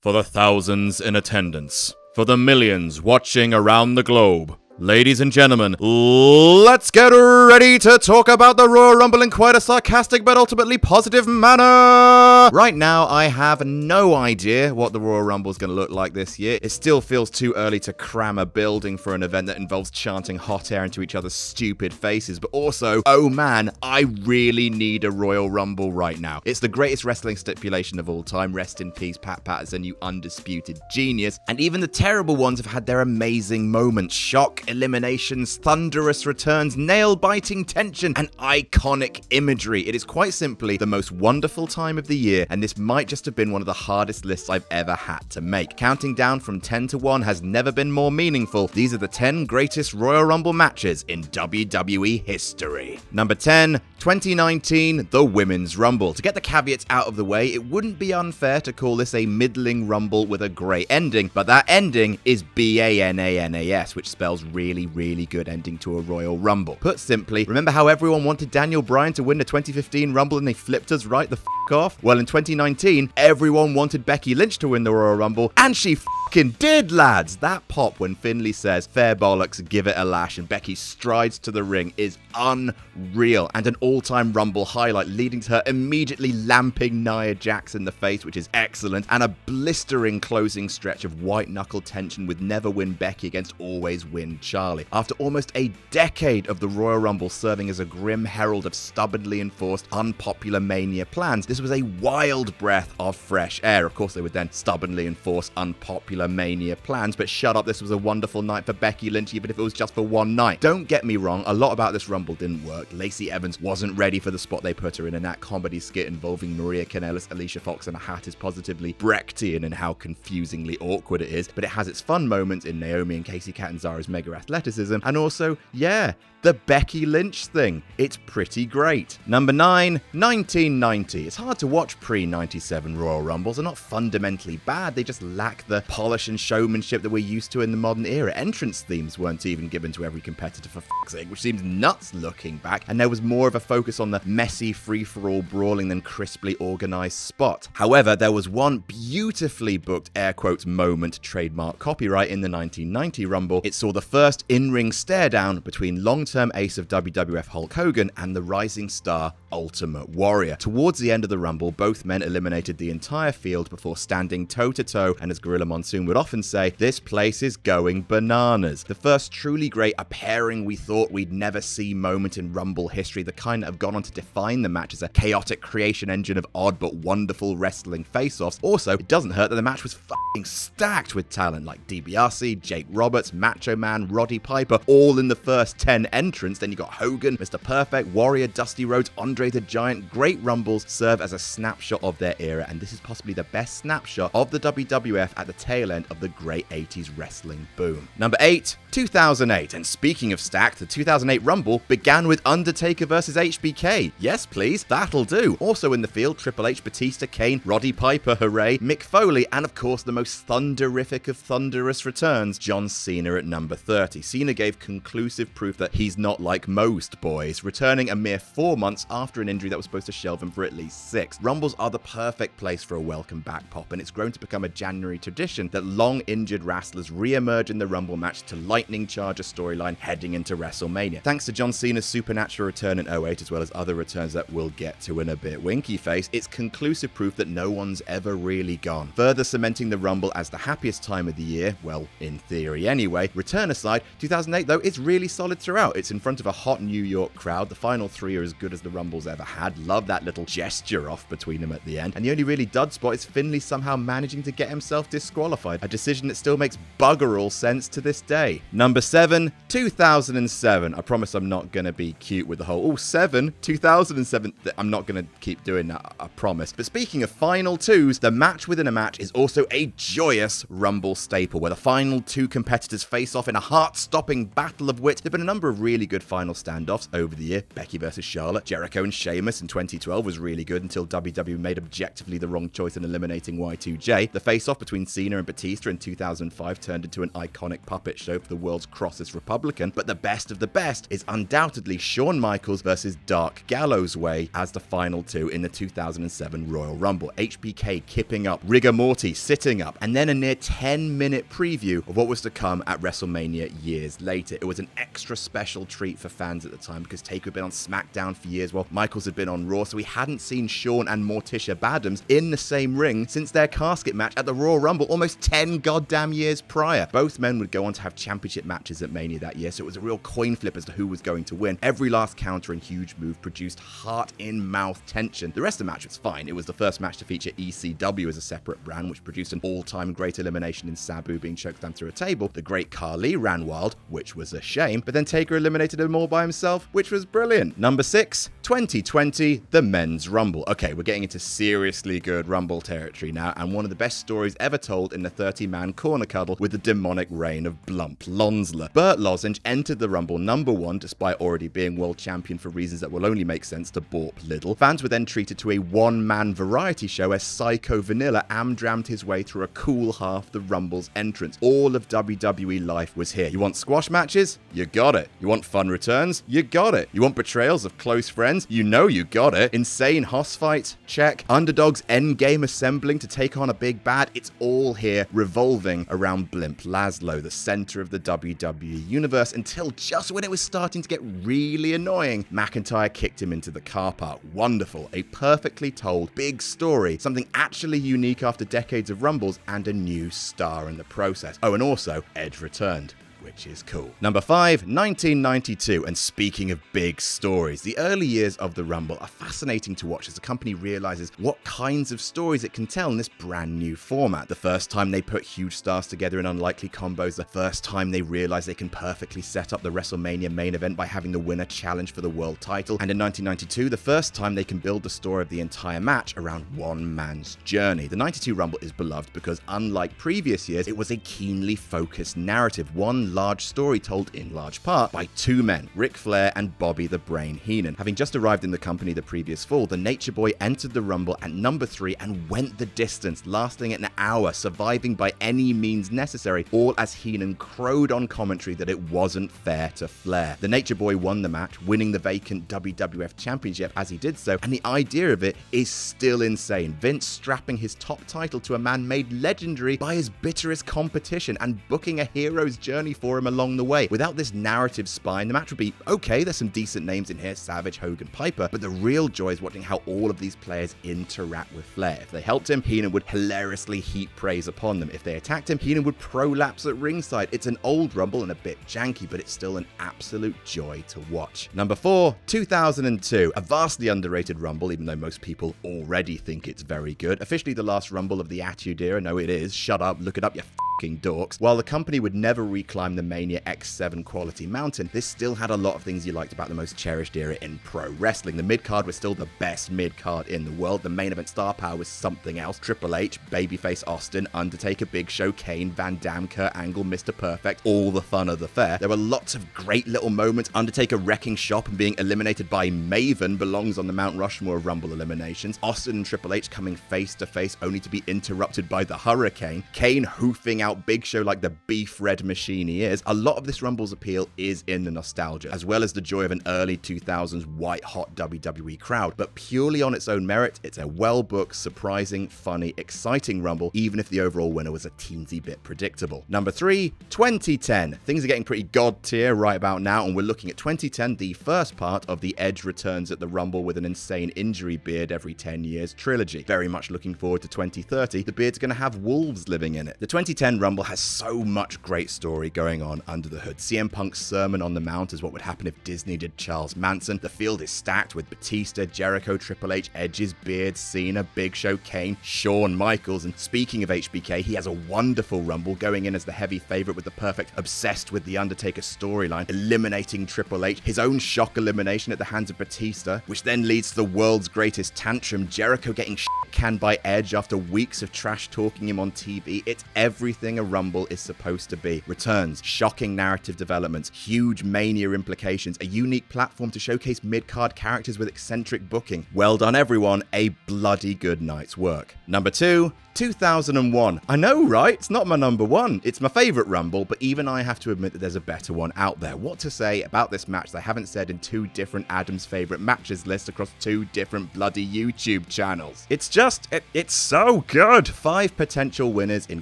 For the thousands in attendance, for the millions watching around the globe, ladies and gentlemen, let's get ready to talk about the Royal Rumble in quite a sarcastic but ultimately positive manner. Right now, I have no idea what the Royal Rumble is going to look like this year. It still feels too early to cram a building for an event that involves chanting hot air into each other's stupid faces, but also, oh man, I really need a Royal Rumble right now. It's the greatest wrestling stipulation of all time. Rest in peace, Pat Patterson, you undisputed genius. And even the terrible ones have had their amazing moments. Shock, eliminations, thunderous returns, nail-biting tension, and iconic imagery. It is quite simply the most wonderful time of the year, and this might just have been one of the hardest lists I've ever had to make. Counting down from 10 to 1 has never been more meaningful. These are the 10 greatest Royal Rumble matches in WWE history. Number 10, 2019, the Women's Rumble. To get the caveats out of the way, it wouldn't be unfair to call this a middling Rumble with a great ending, but that ending is BANANAS, which spells really good ending to a Royal Rumble. Put simply, remember how everyone wanted Daniel Bryan to win the 2015 Rumble and they flipped us right the f*** off? Well, in 2019, everyone wanted Becky Lynch to win the Royal Rumble, and she f***ing did, lads! That pop when Finlay says, "Fair bollocks, give it a lash," and Becky strides to the ring is unreal, and an all-time Rumble highlight, leading to her immediately lamping Nia Jax in the face, which is excellent, and a blistering closing stretch of white-knuckle tension with never win Becky against always win Charlie. After almost a decade of the Royal Rumble serving as a grim herald of stubbornly enforced, unpopular Mania plans, this was a wild breath of fresh air. Of course, they would then stubbornly enforce unpopular Mania plans, but shut up, this was a wonderful night for Becky Lynch, even if it was just for one night. Don't get me wrong, a lot about this Rumble didn't work. Lacey Evans wasn't ready for the spot they put her in, and that comedy skit involving Maria Kanellis, Alicia Fox, and a hat is positively Brechtian in how confusingly awkward it is, but it has its fun moments in Naomi and Kacy Catanzaro's mega athleticism, and also, yeah, the Becky Lynch thing. It's pretty great. Number 9, 1990. It's hard to watch pre-97 Royal Rumbles. They're not fundamentally bad, they just lack the polish and showmanship that we're used to in the modern era. Entrance themes weren't even given to every competitor for fuck's sake, which seems nuts looking back, and there was more of a focus on the messy free-for-all brawling than crisply organized spot. However, there was one beautifully booked air quotes moment, trademark copyright, in the 1990 Rumble. It saw the first in-ring stare down between long-term ace of WWF Hulk Hogan and the rising star Ultimate Warrior. Towards the end of the Rumble, both men eliminated the entire field before standing toe-to-toe, and as Gorilla Monsoon would often say, this place is going bananas. The first truly great a pairing we thought we'd never see moment in Rumble history, the kind that have gone on to define the match as a chaotic creation engine of odd but wonderful wrestling face-offs. Also, it doesn't hurt that the match was f***ing stacked with talent like DiBiase, Jake Roberts, Macho Man, Roddy Piper, all in the first 10 entrants. Then you got Hogan, Mr. Perfect, Warrior, Dusty Rhodes, Andre the Giant. Great Rumbles serve as a snapshot of their era, and this is possibly the best snapshot of the WWF at the tail end of the great 80s wrestling boom. Number 8, 2008. And speaking of stacked, the 2008 Rumble began with Undertaker versus HBK. Yes, please, that'll do. Also in the field, Triple H, Batista, Kane, Roddy Piper, hooray, Mick Foley, and of course the most thunderific of thunderous returns, John Cena at number 30. Cena gave conclusive proof that he's not like most boys, returning a mere 4 months after an injury that was supposed to shelve him for at least 6. Rumbles are the perfect place for a welcome back pop, and it's grown to become a January tradition that long injured wrestlers re-emerge in the Rumble match to lightning charge a storyline heading into WrestleMania. Thanks to John Cena's supernatural return in 08, as well as other returns that we'll get to in a bit, Winky Face, it's conclusive proof that no one's ever really gone, further cementing the Rumble as the happiest time of the year, well, in theory anyway. Return aside, 2008 though, it's really solid throughout. It's in front of a hot New York crowd. The final 3 are as good as the Rumble's ever had. Love that little gesture off between them at the end. And the only really dud spot is Finlay somehow managing to get himself disqualified, a decision that still makes bugger all sense to this day. Number 7, 2007. I promise I'm not going to be cute with the whole, 2007. I'm not going to keep doing that, I promise. But speaking of final 2s, the match within a match is also a joyous Rumble staple, where the final 2 competitors face off in a heart-stopping battle of wit. There have been a number of really good final standoffs over the year. Becky versus Charlotte, Jericho and Sheamus in 2012 was really good until WWE made objectively the wrong choice in eliminating Y2J. The face-off between Cena and Batista in 2005 turned into an iconic puppet show for the world's crossest Republican, but the best of the best is undoubtedly Shawn Michaels versus Dark Gallows Way as the final two in the 2007 Royal Rumble. HBK kipping up, Rigor Morty sitting up, and then a near 10-minute preview of what was to come at WrestleMania years later. It was an extra special treat for fans at the time because Taker had been on SmackDown for years while Michaels had been on Raw, so we hadn't seen Shawn and Morticia Badams in the same ring since their casket match at the Royal Rumble almost 10 goddamn years prior. Both men would go on to have championship matches at Mania that year, so it was a real coin flip as to who was going to win. Every last counter and huge move produced heart-in-mouth tension. The rest of the match was fine. It was the first match to feature ECW as a separate brand, which produced an all-time great elimination in Sabu being choked down through a table. The Great Khali ran wild, which was a shame, but then Taker eliminated him all by himself, which was brilliant. Number 6, 2020, the Men's Rumble. Okay, we're getting into seriously good Rumble territory now, and one of the best stories ever told in the 30-man corner cuddle with the demonic reign of Blump Lonsler. Burt Lozenge entered the Rumble number 1 despite already being world champion for reasons that will only make sense to Borp Liddle. Fans were then treated to a one-man variety show as Psycho Vanilla am-drammed his way through a cool half the Rumble's entrance. All of WWE life was here. You want squash matches? You got it. You want fun returns? You got it. You want betrayals of close friends? You know you got it. Insane hoss fights? Check. Underdogs endgame assembling to take on a big bad? It's all here, revolving around Blimp Laszlo, the center of the WWE universe, until just when it was starting to get really annoying, McIntyre kicked him into the car park. Wonderful. A perfectly told, big story. Something actually unique after decades of Rumbles, and a new star in the process. Oh, and also, Edge returned, which is cool. Number 5, 1992. And speaking of big stories, the early years of the Rumble are fascinating to watch as the company realizes what kinds of stories it can tell in this brand new format. The first time they put huge stars together in unlikely combos, the first time they realize they can perfectly set up the WrestleMania main event by having the winner challenge for the world title, and in 1992, the first time they can build the story of the entire match around one man's journey. The 92 Rumble is beloved because, unlike previous years, it was a keenly focused narrative, one large story told in large part by two men, Ric Flair and Bobby the Brain Heenan. Having just arrived in the company the previous fall, the Nature Boy entered the Rumble at number 3 and went the distance, lasting an hour, surviving by any means necessary, all as Heenan crowed on commentary that it wasn't fair to Flair. The Nature Boy won the match, winning the vacant WWF Championship as he did so, and the idea of it is still insane. Vince strapping his top title to a man made legendary by his bitterest competition and booking a hero's journey for him along the way. Without this narrative spine, the match would be okay, there's some decent names in here, Savage, Hogan, Piper, but the real joy is watching how all of these players interact with Flair. If they helped him, Heenan would hilariously heap praise upon them. If they attacked him, Heenan would prolapse at ringside. It's an old Rumble and a bit janky, but it's still an absolute joy to watch. Number 4, 2002. A vastly underrated Rumble, even though most people already think it's very good. Officially the last Rumble of the Attitude Era. No, it is. Shut up, look it up, you dorks. While the company would never reclimb the Mania X7 quality mountain, this still had a lot of things you liked about the most cherished era in pro wrestling. The mid-card was still the best mid-card in the world. The main event star power was something else. Triple H, Babyface Austin, Undertaker, Big Show, Kane, Van Dam, Kurt Angle, Mr. Perfect, all the fun of the fair. There were lots of great little moments. Undertaker wrecking shop and being eliminated by Maven belongs on the Mount Rushmore of Rumble eliminations. Austin and Triple H coming face to face only to be interrupted by the Hurricane. Kane hoofing out Big Show like the beef red machine he is. A lot of this Rumble's appeal is in the nostalgia, as well as the joy of an early 2000s white-hot WWE crowd, but purely on its own merit, it's a well-booked, surprising, funny, exciting Rumble, even if the overall winner was a teensy bit predictable. Number 3, 2010. Things are getting pretty god tier right about now, and we're looking at 2010, the first part of the Edge returns at the Rumble with an insane injury beard every 10 years trilogy. Very much looking forward to 2030. The beard's going to have wolves living in it. The 2010 Rumble has so much great story going on under the hood. CM Punk's Sermon on the Mount is what would happen if Disney did Charles Manson. The field is stacked with Batista, Jericho, Triple H, Edge's beard, Cena, Big Show, Kane, Shawn Michaels. And speaking of HBK, he has a wonderful Rumble, going in as the heavy favorite with the perfect obsessed with the Undertaker storyline, eliminating Triple H, his own shock elimination at the hands of Batista, which then leads to the world's greatest tantrum, Jericho getting canned by Edge after weeks of trash talking him on TV. It's everything everything a Rumble is supposed to be. Returns, shocking narrative developments, huge Mania implications, a unique platform to showcase mid-card characters with eccentric booking. Well done, everyone. A bloody good night's work. Number 2, 2001. I know, right? It's not my number 1. It's my favorite Rumble, but even I have to admit that there's a better one out there. What to say about this match that I haven't said in 2 different Adam's favorite matches lists across 2 different bloody YouTube channels? It's just, it's so good. 5 potential winners in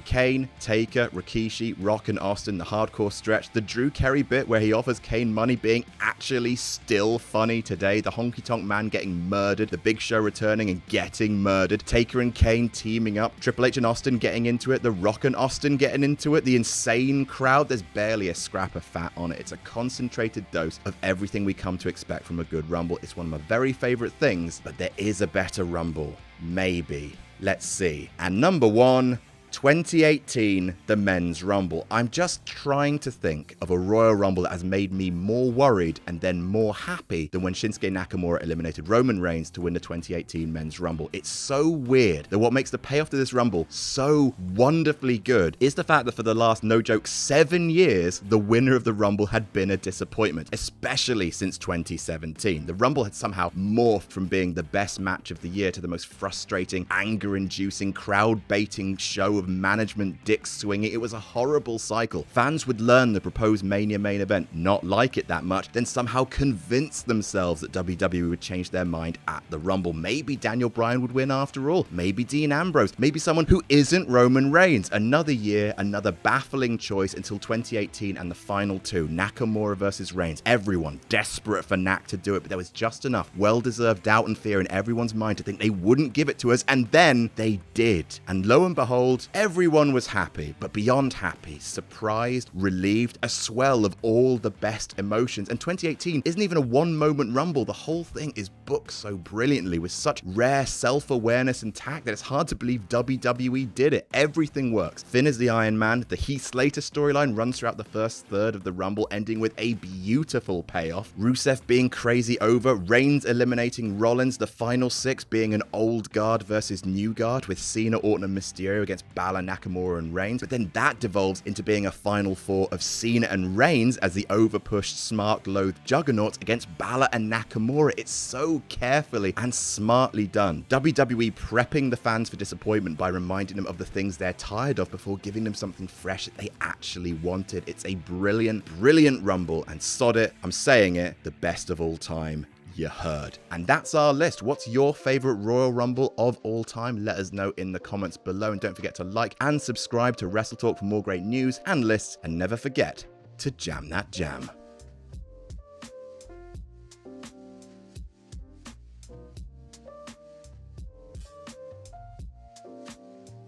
Kane, Taker, Rikishi, Rock and Austin, the hardcore stretch, the Drew Carey bit where he offers Kane money being actually still funny today, the Honky Tonk Man getting murdered, the Big Show returning and getting murdered, Taker and Kane teaming up, Triple H and Austin getting into it, the Rock and Austin getting into it, the insane crowd. There's barely a scrap of fat on it. It's a concentrated dose of everything we come to expect from a good Rumble. It's one of my very favorite things, but there is a better Rumble. Maybe. Let's see. And number 1, 2018, the Men's Rumble. I'm just trying to think of a Royal Rumble that has made me more worried and then more happy than when Shinsuke Nakamura eliminated Roman Reigns to win the 2018 Men's Rumble. It's so weird that what makes the payoff to this Rumble so wonderfully good is the fact that for the last, no joke, 7 years, the winner of the Rumble had been a disappointment, especially since 2017. The Rumble had somehow morphed from being the best match of the year to the most frustrating, anger-inducing, crowd-baiting show of management dick swinging. It was a horrible cycle. Fans would learn the proposed Mania main event, not like it that much, then somehow convince themselves that WWE would change their mind at the Rumble. Maybe Daniel Bryan would win after all. Maybe Dean Ambrose. Maybe someone who isn't Roman Reigns. Another year, another baffling choice until 2018 and the final 2, Nakamura versus Reigns. Everyone desperate for Nak to do it, but there was just enough well-deserved doubt and fear in everyone's mind to think they wouldn't give it to us, and then they did. And lo and behold, everyone was happy, but beyond happy, surprised, relieved, a swell of all the best emotions. And 2018 isn't even a one-moment Rumble. The whole thing is booked so brilliantly with such rare self-awareness and tact that it's hard to believe WWE did it. Everything works. Finn is the Iron Man. The Heath Slater storyline runs throughout the first third of the Rumble, ending with a beautiful payoff. Rusev being crazy over, Reigns eliminating Rollins, the final 6 being an old guard versus new guard with Cena, Orton, and Mysterio against Balor, Nakamura, and Reigns, but then that devolves into being a final 4 of Cena and Reigns as the overpushed, smart-loathed juggernauts against Balor and Nakamura. It's so carefully and smartly done. WWE prepping the fans for disappointment by reminding them of the things they're tired of before giving them something fresh that they actually wanted. It's a brilliant, brilliant Rumble, and sod it, I'm saying it, the best of all time. You heard. And that's our list. What's your favorite Royal Rumble of all time? Let us know in the comments below, and don't forget to like and subscribe to WrestleTalk for more great news and lists, and never forget to jam that jam.